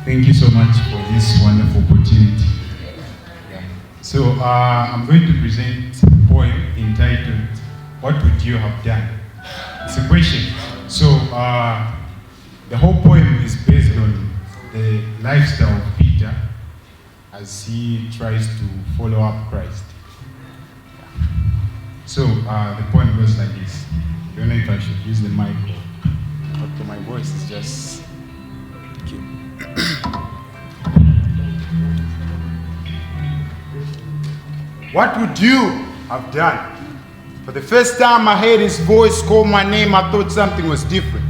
Thank you so much for this wonderful opportunity. Yeah. So I'm going to present a poem entitled, "What Would You Have Done?" It's a question. So the whole poem is based on the lifestyle of Peter as he tries to follow up Christ. So the poem goes like this. I don't know if I should use the mic or my voice is just... Okay. What would you have done? For the first time I heard his voice call my name, I thought something was different.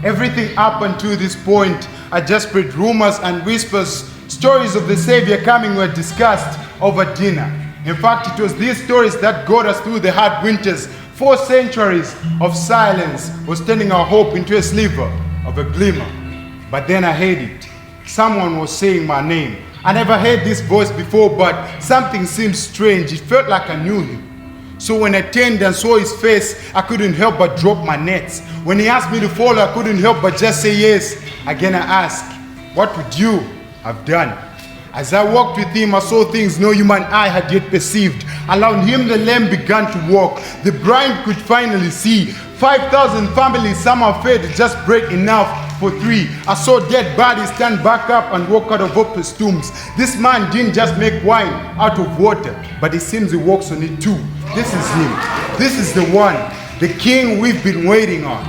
Everything up until this point, I just spread rumors and whispers. Stories of the Savior coming were discussed over dinner. In fact, it was these stories that got us through the hard winters. 4 centuries of silence was turning our hope into a sliver of a glimmer. But then I heard it. Someone was saying my name. I never heard this voice before, but something seemed strange. It felt like I knew him. So when I turned and saw his face, I couldn't help but drop my nets. When he asked me to follow, I couldn't help but just say yes. Again I asked, what would you have done? As I walked with him, I saw things no human eye had yet perceived. Around him, the lame began to walk. The blind could finally see. 5,000 families somehow fed just bread enough for 3. I saw dead bodies stand back up and walk out of hopeless tombs. This man didn't just make wine out of water, but it seems he walks on it too. This is him. This is the one, the king we've been waiting on.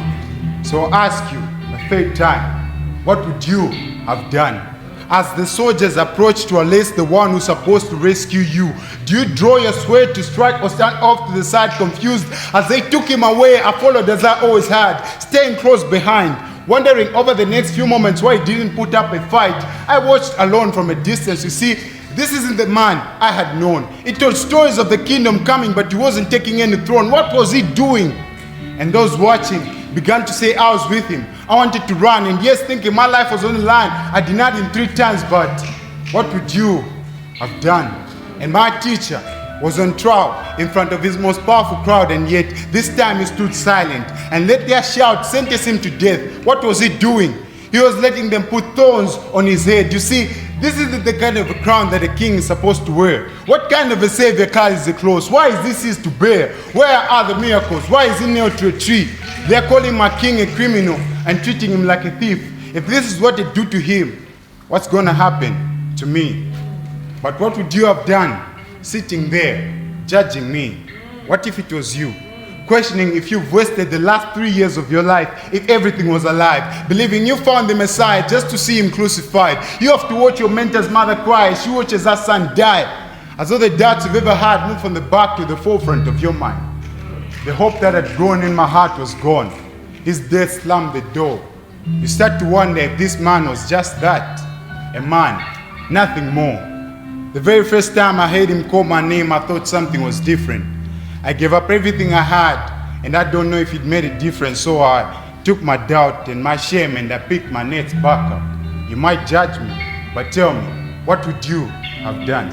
So I ask you a third time, what would you have done? As the soldiers approach to arrest the one who's supposed to rescue you, do you draw your sword to strike or stand off to the side confused? As they took him away, I followed as I always had, staying close behind, wondering over the next few moments why he didn't put up a fight. I watched alone from a distance. You see, this isn't the man I had known. He told stories of the kingdom coming, but he wasn't taking any throne. What was he doing? And those watching began to say I was with him. I wanted to run, and yes, thinking my life was on the line, I denied him 3 times, but what would you have done? And my teacher was on trial in front of his most powerful crowd, and yet this time he stood silent and let their shout sentence him to death. What was he doing? He was letting them put thorns on his head. You see, this isn't the kind of a crown that a king is supposed to wear. What kind of a savior carries the cross? Why is this his to bear? Where are the miracles? Why is he nailed to a tree? They're calling my king a criminal and treating him like a thief. If this is what they do to him, what's going to happen to me? But what would you have done sitting there judging me? What if it was you? Questioning if you've wasted the last 3 years of your life, if everything was alive, believing you found the Messiah just to see him crucified. You have to watch your mentor's mother cry as she watches her son die, as though the doubts you've ever had moved from the back to the forefront of your mind. The hope that had grown in my heart was gone. His death slammed the door. You start to wonder if this man was just that, a man, nothing more. The very first time I heard him call my name, I thought something was different. I gave up everything I had, and I don't know if it made a difference, so I took my doubt and my shame and I picked my nets back up. You might judge me, but tell me, what would you have done?